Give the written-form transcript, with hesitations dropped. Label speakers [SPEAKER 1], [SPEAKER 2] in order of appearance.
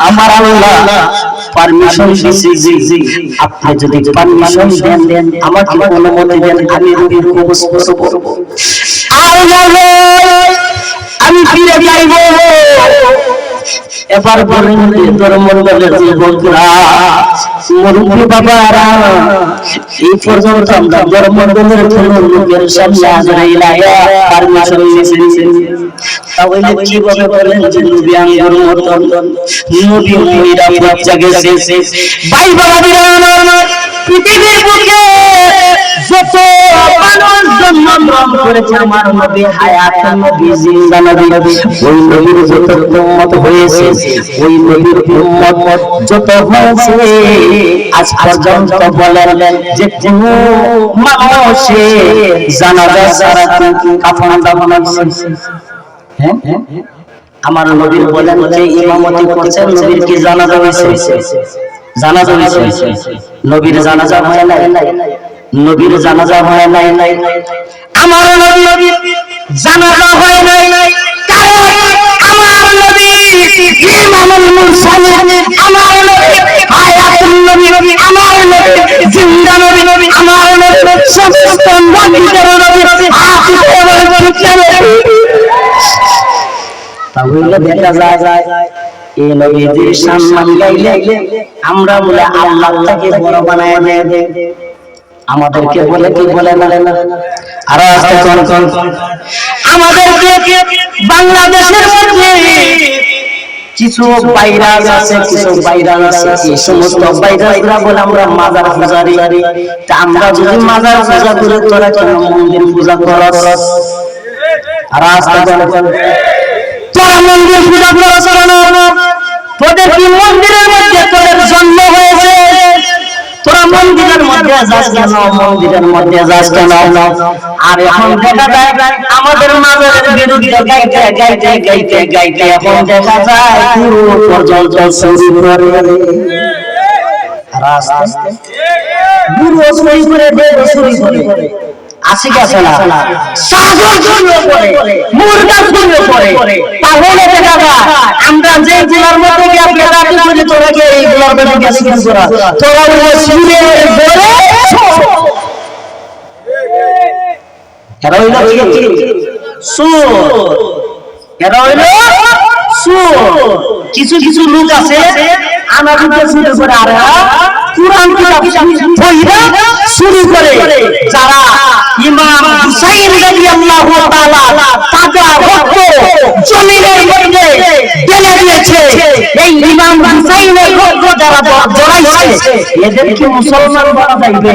[SPEAKER 1] আমার আল্লাহ পারমিশন দিয়েছে, আপনি যদি পারমিশন দেন, আমাকে অনুমতি দেন, আমি রূপের কবজ করব। আর আমি ফিরে যাইব। এবার বলেন ধর্মমন্ডলের যুবকরা, মুরব্বী বাবারা, এই পর্যন্ত আমরা ধর্মমন্ডলের কোন লোকের সামনে আজরাইল আয়া পারমিশন নিয়েছেন, তাহলে কিভাবে বলেন যে নবী আঙ্গুর মতন নবী নিরাপদ জায়গায় গেছে? ভাই বাবারা, পৃথিবীর বুকে যত মানুষ জন্মগ্রহণ করেছে, আমার নবী হায়াত নবী জিন্দা নবী, ওই নবীর যত উম্মত হয়েছে, ওই নবীর উম্মত যত হয়েছে, আজ পর্যন্ত বলেন যে কোন মানুষে জানাজা ছাড়া কাফন দাফন করেছে? হ্যাঁ, আমার নবীর বলেন যে ইমামতি করছেন, নবীর কি জানাজা হয়েছে? জানাজা হয়েছে? নবীর জানাজা হয় নাই? নবীর জানাজা হয় নাই? আমার নবীর জানাজা হয় নাই, কারণ আমার নবী ইমামুল মুরসালিন, আমার নবী হায়াতুন নবী, আমার নবী জিন্দা নবী, আমার নবী সমস্ত নবীদের নবী, আখিরে নবী। তাহলে দেখা যায় এই নবীদের সম্মান গাইলে আমরা বলে আল্লাহ তাকে বড় বানায় দেয়, আমাদেরকে বলে কি বলে না? আর আজকে কোন আমাদেরকে বাংলাদেশের মধ্যে কিছু ভাইরাস আছে, কিছু ভাইরাস আছে, এই সমস্ত ভাইরাসরা বলে আমরা মাজার পূজারি। তা আমরা যদি মাজার পূজা করে, তোরা কেন মন্দির পূজা করস? আর আজকে তোরা মন্দির পূজা করস কেন? তোদের কি মন্দিরের মধ্যে তোদের জন্ম হয়েছে? তোরা মন্দিরের মধ্যে যাস কেন? মন্দিরের মধ্যে যাস কেন? আর এখন দেখা যায় আমাদের মাজারের বিরুদ্ধে গাইতে গাইতে গাইতে গাইতে এখন দেখা যায় পুরো পর্যন্ত চুরি করে, রাস্তা পুরো চুরি করে, চুরি করে আসি গেছে না, সাগর চুরি করে, মুরগা চুরি করে। তাহলে দেখা যায় আমরা যে জেলার মধ্যে গিয়ে আপনারা চুরি করে গিয়ে এইগুলোর মধ্যে গেছি তোরা, তোরা ওই চুরির বলে এরা হইল কি সুর, এরা হইল সুর। কিছু কিছু লোক আছে আনারুকে চুরি করে, আর কুরআন কিতাব পড়া শুরু করে, যারা ইমাম হুসাইন রাদিয়াল্লাহু তাআলা তাজা রক্ত জমিনের মধ্যে ঢেলে দিয়েছে, এই ইমাম হুসাইনের রক্ত যারা জড়াইছে, এদেরকে মুসলমান বলা যাবে?